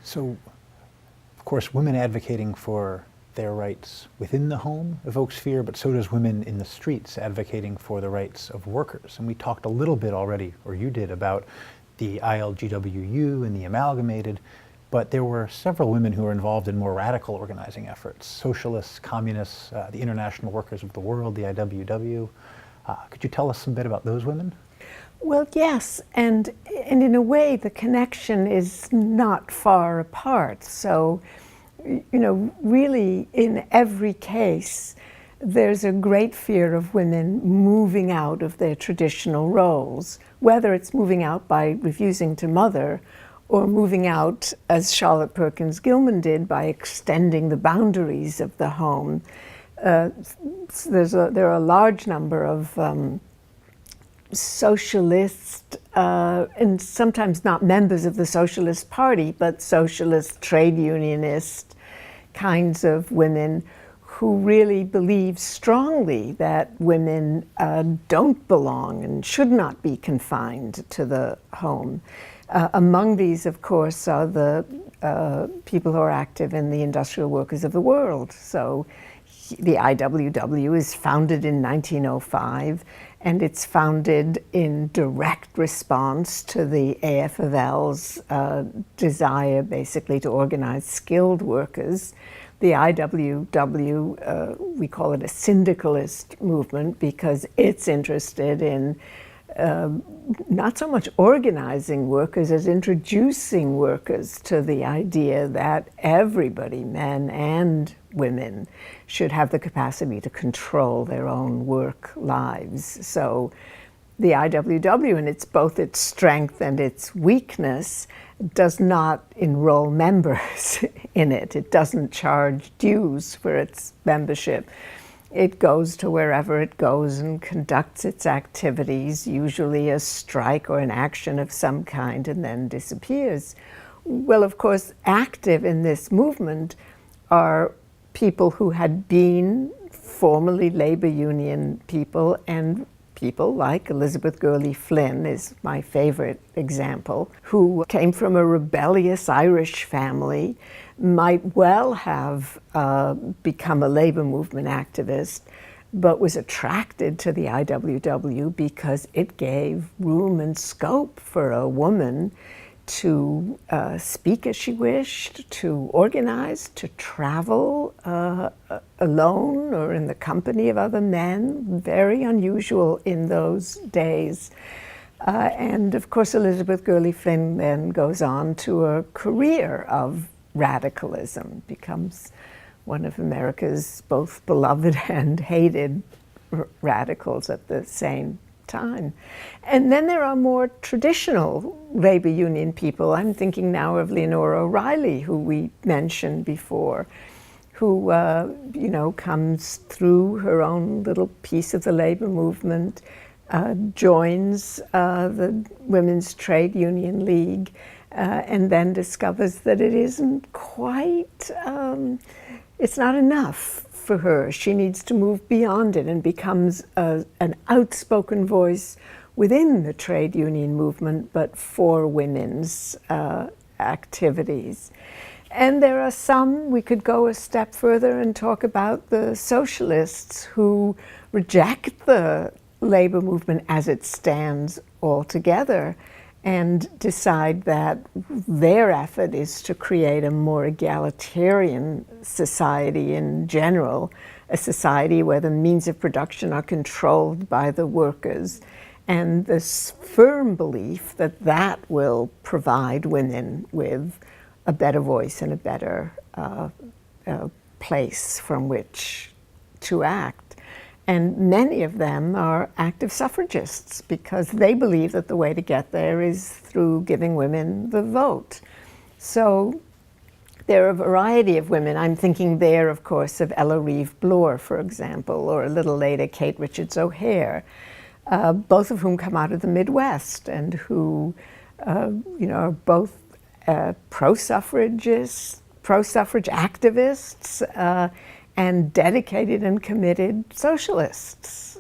So, of course, women advocating for their rights within the home evokes fear, but so does women in the streets advocating for the rights of workers. And we talked a little bit already, or you did, about the ILGWU and the Amalgamated, but there were several women who were involved in more radical organizing efforts: socialists, communists, the International Workers of the World, the IWW. Could you tell us a bit about those women? Well, yes, and in a way the connection is not far apart. So, really in every case, there's a great fear of women moving out of their traditional roles, whether it's moving out by refusing to mother or moving out, as Charlotte Perkins Gilman did, by extending the boundaries of the home. There are a large number of socialist, and sometimes not members of the Socialist Party, but socialist, trade unionist kinds of women who really believe strongly that women don't belong and should not be confined to the home. Among these, of course, are the people who are active in the Industrial Workers of the World. So the IWW is founded in 1905, and it's founded in direct response to the AFL's desire basically to organize skilled workers. The IWW, we call it a syndicalist movement because it's interested in not so much organizing workers as introducing workers to the idea that everybody, men and women, should have the capacity to control their own work lives. So the IWW, and it's both its strength and its weakness, does not enroll members in it. It doesn't charge dues for its membership. It goes to wherever it goes and conducts its activities, usually a strike or an action of some kind, and then disappears. Well, of course, active in this movement are people who had been formerly labor union people, and people like Elizabeth Gurley Flynn is my favorite example, who came from a rebellious Irish family, might well have become a labor movement activist, but was attracted to the IWW because it gave room and scope for a woman to speak as she wished, to organize, to travel alone or in the company of other men, very unusual in those days. And of course, Elizabeth Gurley Flynn then goes on to a career of radicalism, becomes one of America's both beloved and hated radicals at the same time. And then there are more traditional labor union people. I'm thinking now of Leonora O'Reilly, who we mentioned before, who comes through her own little piece of the labor movement, joins the Women's Trade Union League, and then discovers that it isn't quite, it's not enough for her. She needs to move beyond it and becomes an outspoken voice within the trade union movement, but for women's activities. And there are some, we could go a step further and talk about the socialists who reject the labor movement as it stands altogether and decide that their effort is to create a more egalitarian society in general, a society where the means of production are controlled by the workers, and this firm belief that that will provide women with a better voice and a better place from which to act. And many of them are active suffragists because they believe that the way to get there is through giving women the vote. So there are a variety of women. I'm thinking there, of course, of Ella Reeve Bloor, for example, or a little later, Kate Richards O'Hare, both of whom come out of the Midwest and who, are both pro-suffragists, pro-suffrage activists, and dedicated and committed socialists.